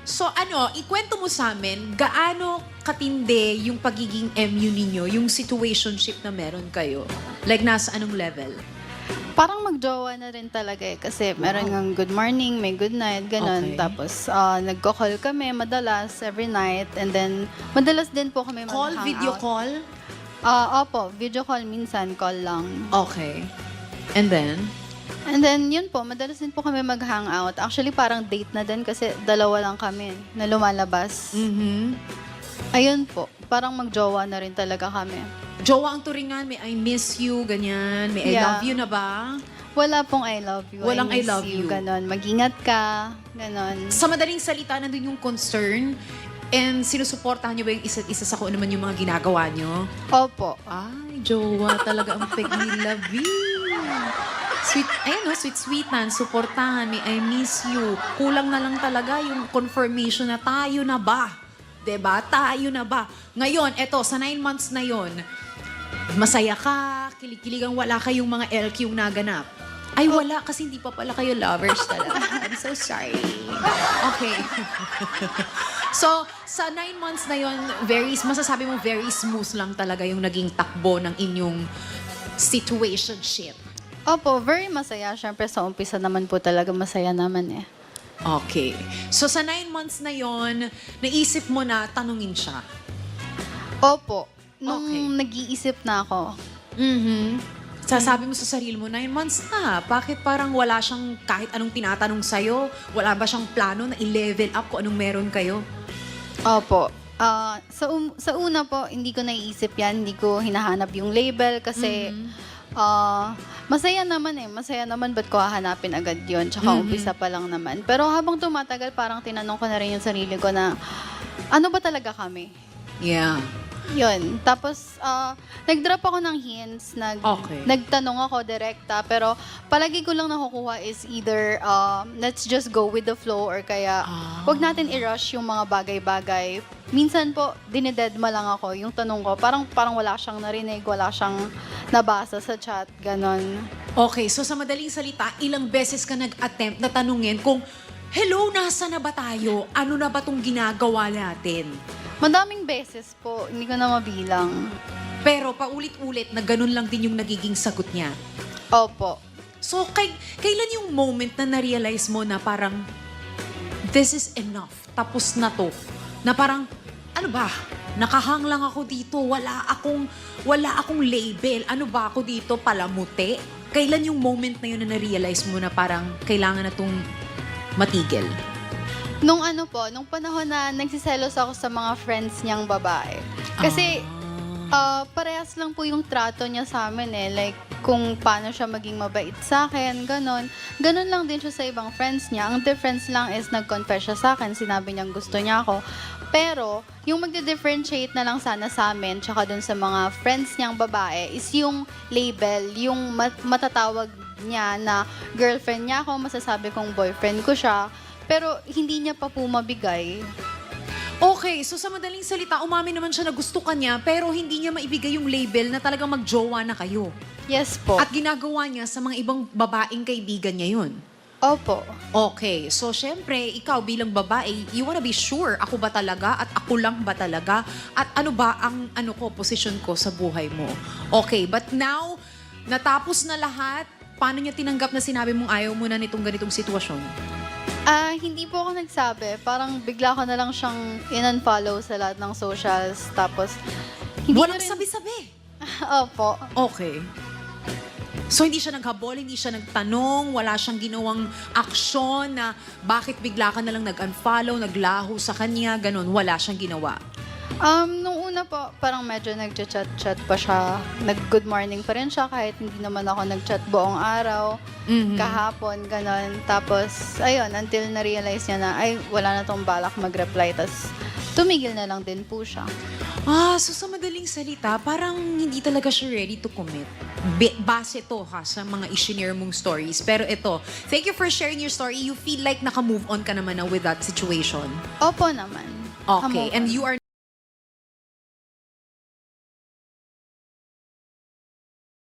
So ano, ikwento mo sa amin, gaano katindi yung pagiging MU ninyo, yung situationship na meron kayo? Like, nasa anong level? Parang magjowa na rin talaga eh. Kasi meron ngang good morning, may good night, ganun. Okay. Tapos nagko-call kami madalas every night. And then madalas din po kami Call, mag-hangout. video call? Opo, video call minsan, call lang. Okay. And then? And then yun po, madalas din po kami mag-hangout. Actually parang date na din kasi dalawa lang kami na lumalabas. Mm-hmm. Ayun po, parang magjowa na rin talaga kami. Jowa ang turingan, may I miss you, ganyan. May I Yeah. love you na ba? Wala pong I love you. Walang I miss love you. Ganon. Mag-ingat ka. Ganon. Sa madaling salita, nandun yung concern and sinusuportahan nyo ba yung isa't isa sa kung ano man yung mga ginagawa nyo? Opo. Ay, jowa talaga ang pag-nilabi. Sweet, ayun no, sweet-sweetan, suportahan, may I miss you. Kulang na lang talaga yung confirmation na tayo na ba? 'Di ba? Tayo na ba? Ngayon, eto, sa 9 months na yon, masaya ka, kilig-kiligang wala kayong mga LQ naganap. Ay, wala, kasi hindi pa pala kayo lovers talaga. I'm so sorry. Okay. So, sa 9 months na yon, masasabi mo very smooth lang talaga yung naging takbo ng inyong situationship. Opo, very masaya. Siyempre sa umpisa naman po talaga masaya naman eh. Okay. So, sa 9 months na yon, naisip mo na tanungin siya. Opo. Nung Okay. nag-iisip na ako, Sasabi mo sa sarili mo, 9 months na. Bakit parang wala siyang kahit anong tinatanong sa'yo? Wala ba siyang plano na i-level up kung anong meron kayo? opo. Sa una po, hindi ko naiisip yan. Hindi ko hinahanap yung label kasi masaya naman eh. Masaya naman, ba't ko hahanapin agad yun? Tsaka umpisa pa lang naman. Pero habang tumatagal, parang tinanong ko na rin yung sarili ko na, ano ba talaga kami? Yeah. Yun. Tapos, nag-drop ako ng hints. Okay. Nagtanong ako direkta. Pero, palagi ko lang nakukuha is either, let's just go with the flow or kaya, wag natin i-rush yung mga bagay-bagay. Minsan po, dinededma lang ako. Yung tanong ko, parang wala siyang narinig, wala siyang nabasa sa chat, ganon. Okay, so sa madaling salita, ilang beses ka nag-attempt na tanungin kung, hello, nasa na ba tayo? Ano na ba tong ginagawa natin? Madaming beses po, hindi ko na mabilang. Pero paulit-ulit na ganun lang din yung nagiging sagot niya. Opo. So, kailan yung moment na na-realize mo na parang, this is enough, tapos na to? Na parang, ano ba, nakahang lang ako dito, wala akong label, ano ba ako dito, palamuti? Kailan yung moment na yun na na-realize mo na parang kailangan na tong matigil? Nung panahon na nagsiselos ako sa mga friends niyang babae. Kasi, parehas lang po yung trato niya sa amin eh. Like, kung paano siya maging mabait sa akin, ganon. Ganon lang din siya sa ibang friends niya. Ang difference lang is nag-confess siya sa akin, sinabi niyang gusto niya ako. Pero, yung magde-differentiate na lang sana sa amin, tsaka dun sa mga friends niyang babae, is yung label, yung matatawag niya na girlfriend niya ako, masasabi kong boyfriend ko siya. Pero hindi niya pa po mabigay. Okay, so sa madaling salita, umamin naman siya na gusto ka niya, pero hindi niya maibigay yung label na talagang magjowa na kayo. Yes po. At ginagawa niya sa mga ibang babaeng kaibigan niya yun. Opo. Okay, so syempre, ikaw bilang babae, you wanna be sure, ako ba talaga at ako lang ba talaga? At ano ba ang position ko sa buhay mo? Okay, but now, natapos na lahat, paano niya tinanggap na sinabi mong ayaw mo na nitong ganitong sitwasyon? Hindi po ako nagsabi. Parang bigla ko na lang siyang in-unfollow sa lahat ng socials. Tapos, hindi Walang na rin... sabi-sabi. Opo. Okay. So, hindi siya naghabol, hindi siya nagtanong, wala siyang ginawang aksyon na bakit bigla ka na lang nag-unfollow, naglaho sa kanya, ganun. Wala siyang ginawa. Nung una po, parang medyo nag-chat-chat pa siya. Nag-good morning pa rin siya kahit hindi naman ako nag-chat buong araw. Kahapon, ganon. Tapos, ayun, until na-realize niya na, ay, wala na tong balak mag-reply. Tapos, tumigil na lang din po siya. So sa madaling salita, parang hindi talaga siya ready to commit. Base to sa mga i-share mong stories. Pero ito, thank you for sharing your story. You feel like naka-move on ka naman na with that situation. Opo naman. Okay, and you are